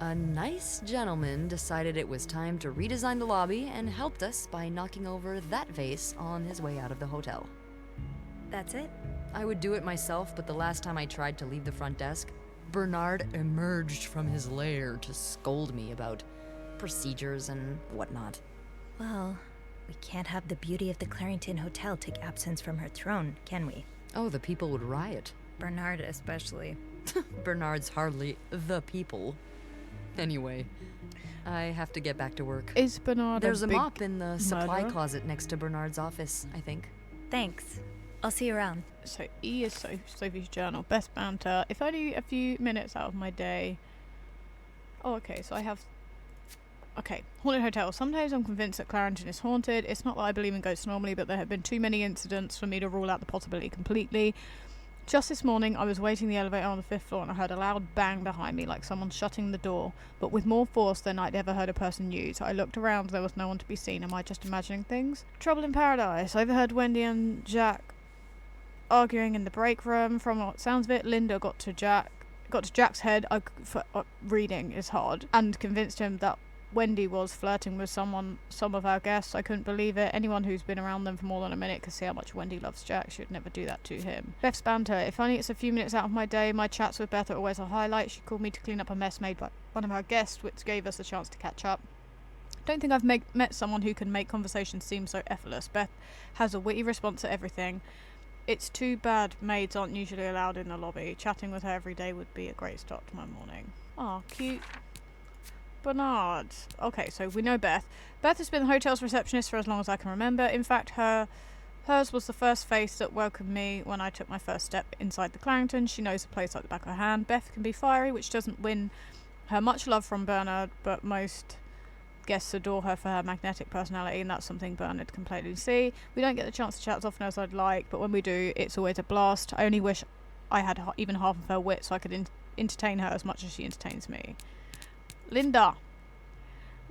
A nice gentleman decided it was time to redesign the lobby and helped us by knocking over that vase on his way out of the hotel. That's it? I would do it myself, but the last time I tried to leave the front desk, Bernard emerged from his lair to scold me about procedures and whatnot. Well, we can't have the beauty of the Clarington Hotel take absence from her throne, can we? Oh, the people would riot. Bernard especially. Bernard's hardly the people. Anyway, I have to get back to work. Is Bernard There's a big mop in the supply murderer? closet next to Bernard's office, I think. Thanks. I'll see you around. So E is Sophie's journal. Best banter. If only a few minutes out of my day. Oh, okay. So I have. Okay, haunted hotel. Sometimes I'm convinced that Clarington is haunted. It's not that I believe in ghosts normally, but there have been too many incidents for me to rule out the possibility completely. Just this morning, I was waiting the elevator on the 5th floor and I heard a loud bang behind me, like someone shutting the door, but with more force than I'd ever heard a person use. I looked around, there was no one to be seen. Am I just imagining things? Trouble in Paradise. I overheard Wendy and Jack arguing in the break room. From what sounds of it, Linda got to Jack's head. Reading is hard, and convinced him that Wendy was flirting with some of our guests. I couldn't believe it. Anyone who's been around them for more than a minute could see how much Wendy loves Jack. She would never do that to him. Beth's banter. If only it's a few minutes out of my day. My chats with Beth are always a highlight. She called me to clean up a mess made by one of our guests, which gave us a chance to catch up. Don't think I've met someone who can make conversations seem so effortless. Beth has a witty response to everything. It's too bad maids aren't usually allowed in the lobby. Chatting with her every day would be a great start to my morning. Aw, cute. Bernard. Okay, so we know Beth. Beth has been the hotel's receptionist for as long as I can remember. In fact, hers was the first face that welcomed me when I took my first step inside the Clarington. She knows the place like the back of her hand. Beth can be fiery, which doesn't win her much love from Bernard, but most guests adore her for her magnetic personality, and that's something Bernard can plainly see. We don't get the chance to chat as often as I'd like, but when we do, it's always a blast. I only wish I had even half of her wit so I could entertain her as much as she entertains me. Linda.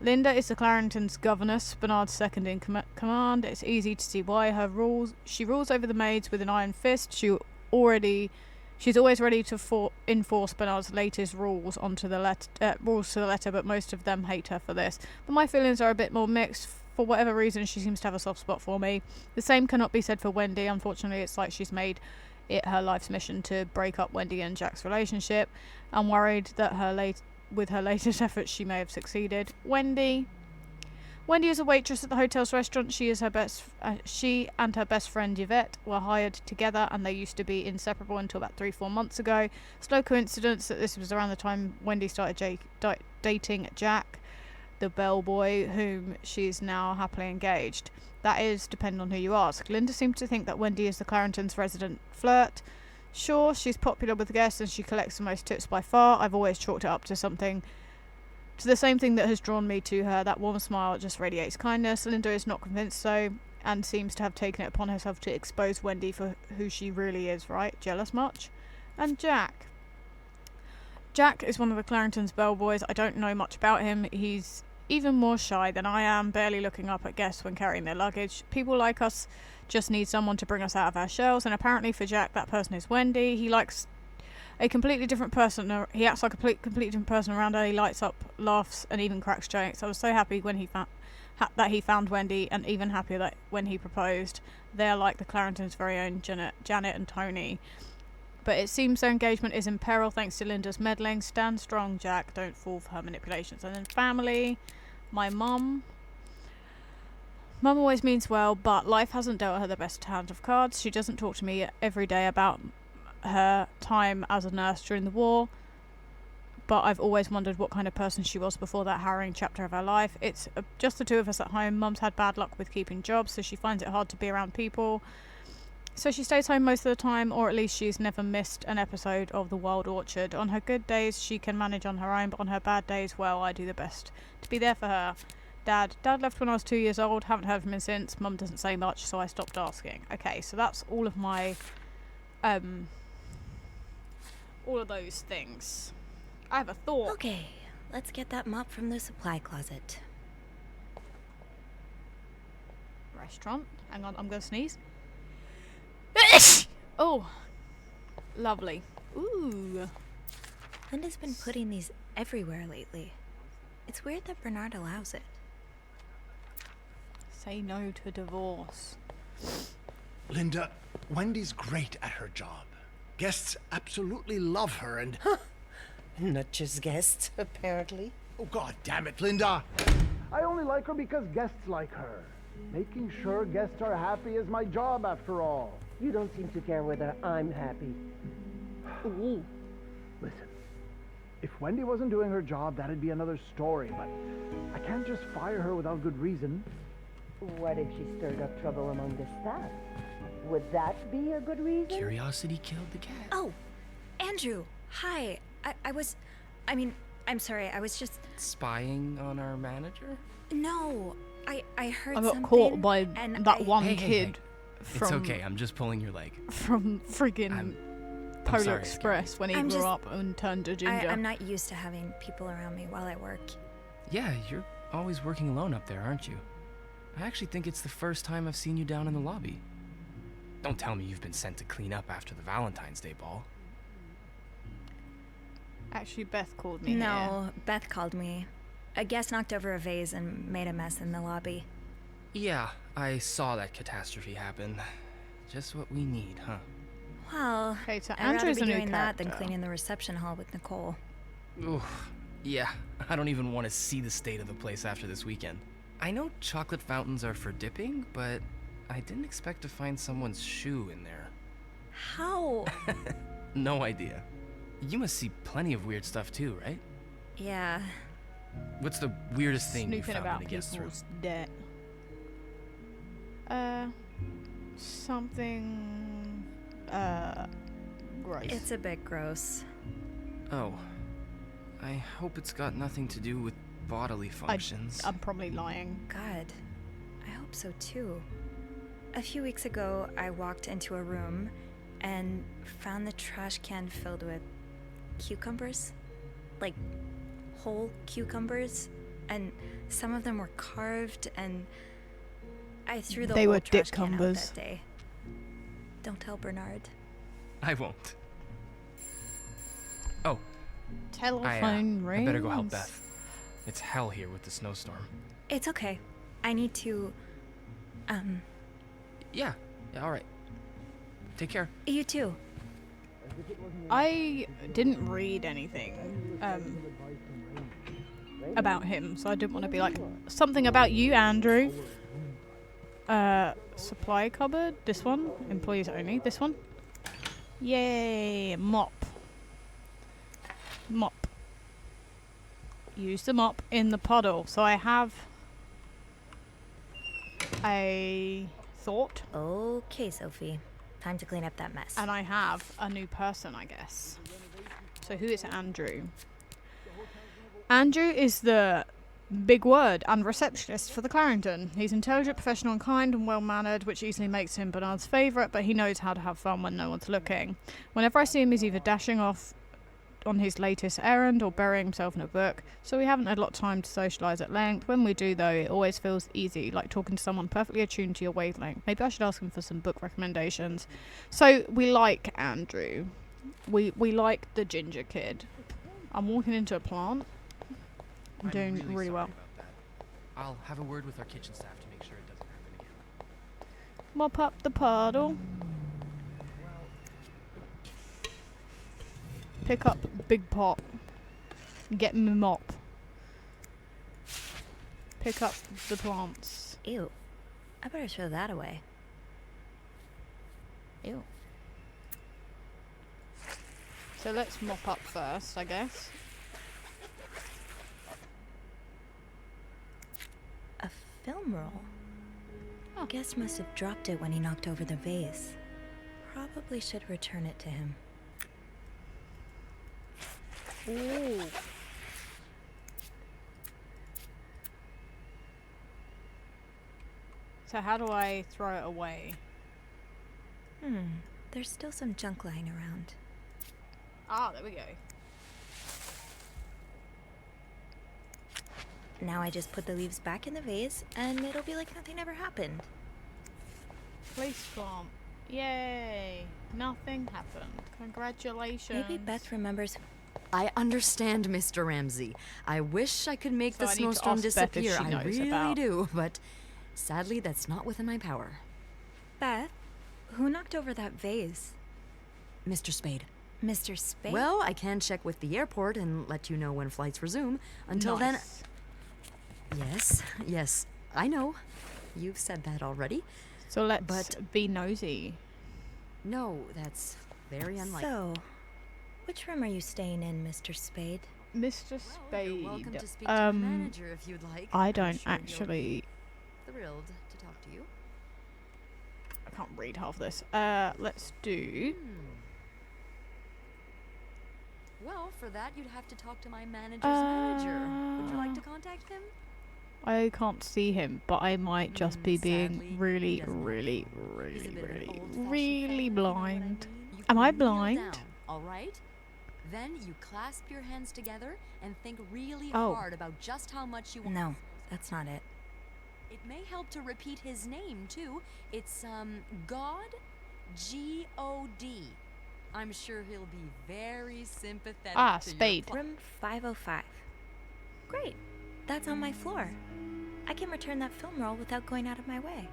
Linda is the Clarington's governess, Bernard's second in command. It's easy to see why. She rules over the maids with an iron fist. She's always ready to enforce Bernard's latest rules to the letter, but most of them hate her for this. But my feelings are a bit more mixed. For whatever reason, she seems to have a soft spot for me. The same cannot be said for Wendy. Unfortunately, it's like she's made it her life's mission to break up Wendy and Jack's relationship. I'm worried that with her latest efforts she may have succeeded. Wendy is a waitress at the hotel's restaurant. She and her best friend Yvette were hired together, and they used to be inseparable until about 3-4 months ago. It's no coincidence that this was around the time Wendy started dating Jack, the bellboy, whom she's now happily engaged. That is, depending on who you ask. Linda seems to think that Wendy is the Clarington's resident flirt. Sure, she's popular with guests and she collects the most tips by far. I've always chalked it up to the same thing that has drawn me to her. That warm smile just radiates kindness. Linda is not convinced so, and seems to have taken it upon herself to expose Wendy for who she really is, right? Jealous much? And Jack. Jack is one of the Clarington's bellboys. I don't know much about him. He's even more shy than I am, barely looking up at guests when carrying their luggage. People like us just need someone to bring us out of our shells, and apparently for Jack, that person is Wendy. He likes a completely different person. He acts like a completely different person around her. He lights up, laughs, and even cracks jokes. I was so happy when that he found Wendy, and even happier that when he proposed. They're like the Clarington's very own Janet and Tony. But it seems their engagement is in peril thanks to Linda's meddling. Stand strong, Jack. Don't fall for her manipulations. And then family. My mum. Mum always means well, but life hasn't dealt her the best hand of cards. She doesn't talk to me every day about her time as a nurse during the war, but I've always wondered what kind of person she was before that harrowing chapter of her life. It's just the two of us at home. Mum's had bad luck with keeping jobs, so she finds it hard to be around people. So she stays home most of the time, or at least she's never missed an episode of The Wild Orchard. On her good days, she can manage on her own, but on her bad days, well, I do the best to be there for her. Dad left when I was 2 years old. Haven't heard from him since. Mum doesn't say much, so I stopped asking. Okay, so that's all of my, all of those things. I have a thought. Okay, let's get that mop from the supply closet. Restaurant. Hang on, I'm gonna sneeze. Oh, lovely. Ooh. Linda's been putting these everywhere lately. It's weird that Bernard allows it. Say no to divorce. Linda, Wendy's great at her job. Guests absolutely love her and... Not just guests, apparently. Oh, God damn it, Linda! I only like her because guests like her. Making sure guests are happy is my job, after all. You don't seem to care whether I'm happy. Ooh. Listen, if Wendy wasn't doing her job, that'd be another story, but I can't just fire her without good reason. What if she stirred up trouble among the staff? Would that be a good reason? Curiosity killed the cat. Oh, Andrew, hi. I'm sorry, I was just... Spying on our manager? No, I heard I got something, caught by and that I- one Hey, kid It's from okay, I'm just pulling your leg. from friggin' I'm Polar sorry, Express when he I'm grew just- up and turned to ginger. I'm not used to having people around me while I work. Yeah, you're always working alone up there, aren't you? I actually think it's the first time I've seen you down in the lobby. Don't tell me you've been sent to clean up after the Valentine's Day ball. Actually, Beth called me here. No, Beth called me. A guest knocked over a vase and made a mess in the lobby. Yeah, I saw that catastrophe happen. Just what we need, huh? Well, Okay, so I'd rather Andrew's be a new doing that than character. cleaning the reception hall with Nicole. Oof. Yeah, I don't even want to see the state of the place after this weekend. I know chocolate fountains are for dipping, but I didn't expect to find someone's shoe in there. How? No idea. You must see plenty of weird stuff too, right? Yeah. What's the weirdest thing you Snooping found about in a guest room? people's debt. Something gross. It's a bit gross. Oh. I hope it's got nothing to do with bodily functions. I'm probably lying. God, I hope so too. A few weeks ago, I walked into a room and found the trash can filled with cucumbers. Like, whole cucumbers. And some of them were carved, and I threw the They whole were trash can out dick-cumbers. that day. Don't tell Bernard. I won't. Oh, Telephone I rings. better go help Beth. It's hell here with the snowstorm. It's okay. I need to, Yeah, alright. Take care. you too. I didn't read anything about him, so I didn't want to be like something about you, Andrew. Supply cupboard. This one. Employees only. This one. Yay! Mop. Mop. Use the mop in the puddle. So I have a thought, Okay, Sophie. Time to clean up that mess. and I have a new person, I guess. So who is Andrew? Andrew is the big word and receptionist for the Clarendon. He's intelligent, professional, and kind, and well-mannered, which easily makes him Bernard's favourite, but he knows how to have fun when no one's looking. Whenever I see him, he's either dashing off on his latest errand or burying himself in a book, so we haven't had a lot of time to socialise at length. When we do, though, it always feels easy, like talking to someone perfectly attuned to your wavelength. Maybe I should ask him for some book recommendations. So we like Andrew. We like the ginger kid. I'm walking into a plant. I'm doing really sorry well. about that. I'll have a word with our kitchen staff to make sure it doesn't happen again. Mop up the puddle. Pick up big pot. Get me mop. Pick up the plants. Ew. I better throw that away. Ew. So let's mop up first, I guess. A film roll. Oh. Guest must have dropped it when he knocked over the vase. Probably should return it to him. Ooh. So how do I throw it away? There's still some junk lying around. Ah, there we go. Now I just put the leaves back in the vase, and it'll be like nothing ever happened. Place plant. Yay. Nothing happened. Congratulations. Maybe Beth remembers I understand, Mr. Ramsey. I wish I could make So the I need to snowstorm ask Beth if disappear. she I knows really about- do, but sadly, that's not within my power. Beth, who knocked over that vase? Mr. Spade. Mr. Spade? Well, I can check with the airport and let you know when flights resume. Until Nice. then. Yes, I know. You've said that already. So let's But- be nosy. No, that's very unlikely. So, which room are you staying in, Mr. Spade? Mr. Well, Spade. you're welcome to speak to the manager if you'd like. I I'm don't sure he'll be actually. thrilled to talk to you. I can't read half this. Let's do. Well, for that, you'd have to talk to my manager's manager. Would you like to contact him? I can't see him, but I might just be being Sadly, really, he doesn't. really, He's a really, bit of an really, old-fashioned really fella, you know what I blind. mean? You Am I can kneel blind? down, all right? Then you clasp your hands together and think really Oh. hard about just how much you want. No, that's not it. It may help to repeat his name, too. It's, God, G-O-D. I'm sure he'll be very sympathetic Ah, to Spade. your Room 505. Great. That's on my floor. I can return that film roll without going out of my way.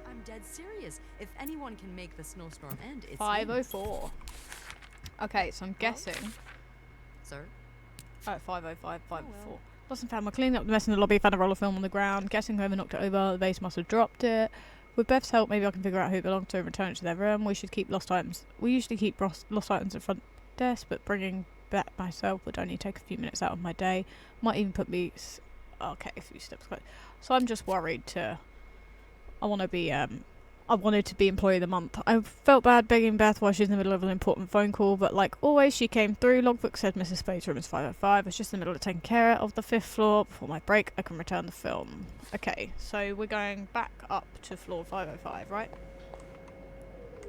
I'm dead serious. If anyone can make the snowstorm end, it's him. 504. Okay, so I'm guessing. Sir? 505, 504. Lost and found. We're cleaning up the mess in the lobby. Found a roll of film on the ground. Guessing whoever knocked it over, the base must have dropped it. With Beth's help, maybe I can figure out who it belonged to and return it to their room. We should keep lost items. We usually keep lost items at front desk, but bringing back myself would only take a few minutes out of my day. Might even put me. Okay, a few steps close. So I'm just worried to. I want to be. I wanted to be employee of the month. I felt bad begging Beth while she was in the middle of an important phone call, but like always, she came through. Logbook said Mrs. Spade's room is 505. I was just in the middle of taking care of the 5th floor. Before my break, I can return the film. Okay, so we're going back up to floor 505, right?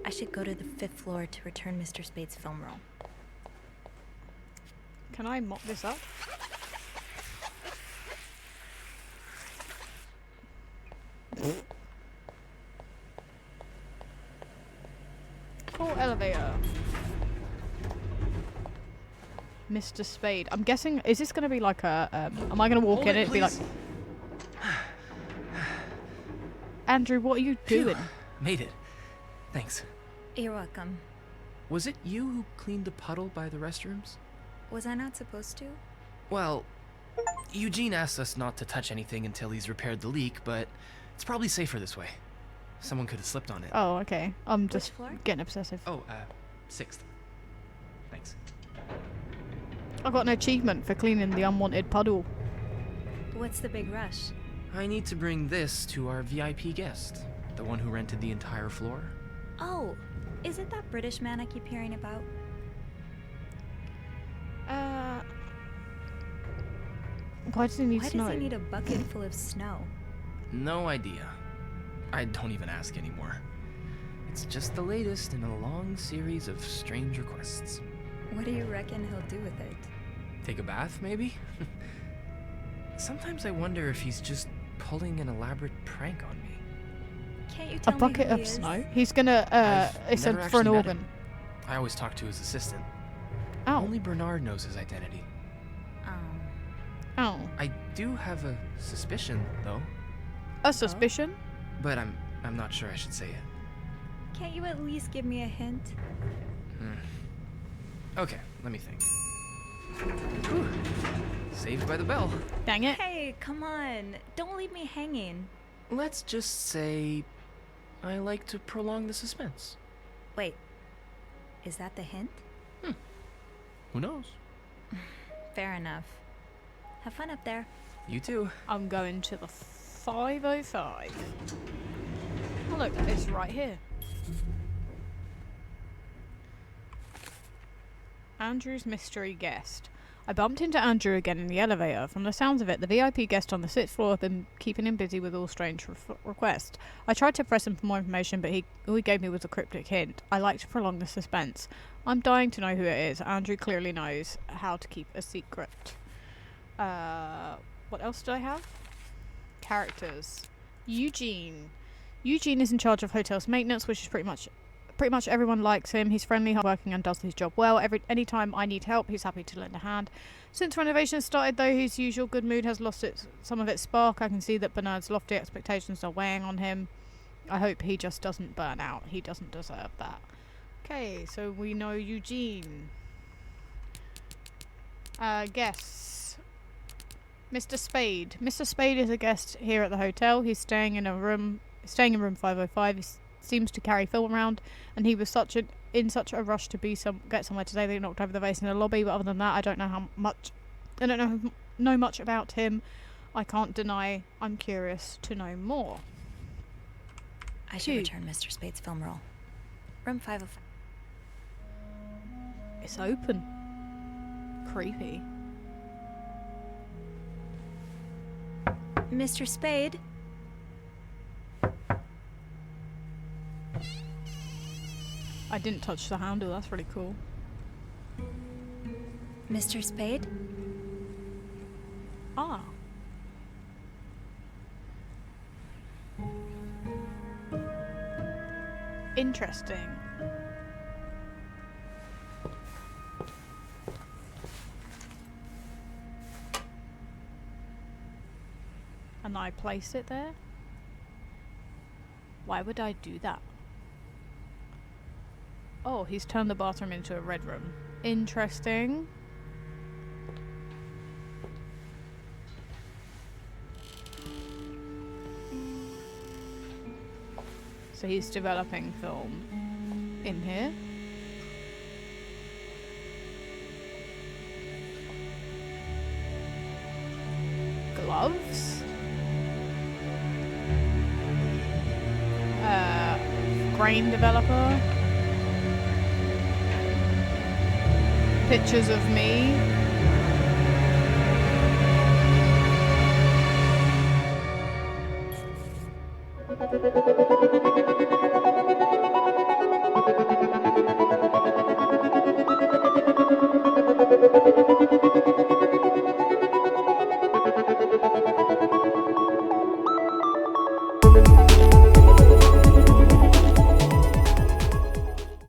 I should go to the 5th floor to return Mr. Spade's film roll. Can I mop this up? Floor elevator. Mr. Spade. I'm guessing, is this going to be like a, am I going to walk in and it'd be like, Andrew, what are you doing? Made it. Thanks. You're welcome. Was it you who cleaned the puddle by the restrooms? Was I not supposed to? Well, Eugene asked us not to touch anything until he's repaired the leak, but it's probably safer this way. Someone could have slipped on it. Oh, okay. I'm just floor? getting obsessive. Oh, 6th. Thanks. I got an achievement for cleaning the unwanted puddle. What's the big rush? I need to bring this to our VIP guest, the one who rented the entire floor. Oh, is it that British man I keep hearing about? Why does he need Why snow? does he need a bucket full of snow? No idea. I don't even ask anymore. It's just the latest in a long series of strange requests. What do you reckon he'll do with it? Take a bath, maybe? Sometimes I wonder if he's just pulling an elaborate prank on me. Can't you A tell me bucket who he of is? snow? He's gonna, I've it's never for an actually met organ. him. I always talk to his assistant. Oh. Only Bernard knows his identity. Oh. I do have a suspicion, though, A suspicion? but I'm not sure I should say it. Can't you at least give me a hint? Okay, let me think. Whew. Saved by the bell. Dang it. Hey, come on. Don't leave me hanging. Let's just say I like to prolong the suspense. Wait, is that the hint? Who knows? Fair enough. Have fun up there. You too. I'm going to the 505. Oh look, it's right here. Andrew's mystery guest. I bumped into Andrew again in the elevator. From the sounds of it, the VIP guest on the 6th floor had been keeping him busy with all strange requests. I tried to press him for more information, but all he gave me was a cryptic hint. I like to prolong the suspense. I'm dying to know who it is. Andrew clearly knows how to keep a secret. What else do I have? Characters. Eugene. Eugene is in charge of hotel's maintenance, which is pretty much pretty much everyone likes him. He's friendly, hardworking, and does his job well. Anytime I need help, he's happy to lend a hand. Since renovation started, though, his usual good mood has lost some of its spark. I can see that Bernard's lofty expectations are weighing on him. I hope he just doesn't burn out. He doesn't deserve that. Okay, so we know Eugene. Guests. Mr. Spade. Mr. Spade is a guest here at the hotel. He's staying in room 505. He seems to carry film around, and he was in such a rush to get somewhere today that he knocked over the vase in the lobby. But other than that, I don't know much about him. I can't deny I'm curious to know more. I should return Mr. Spade's film roll. Room 505. It's open. Creepy. Mr. Spade? I didn't touch the handle, that's really cool. Mr. Spade? Ah. Interesting. And I place it there? Why would I do that? Oh, he's turned the bathroom into a red room. Interesting. So he's developing film in here. Gloves. Grain developer. Pictures of me.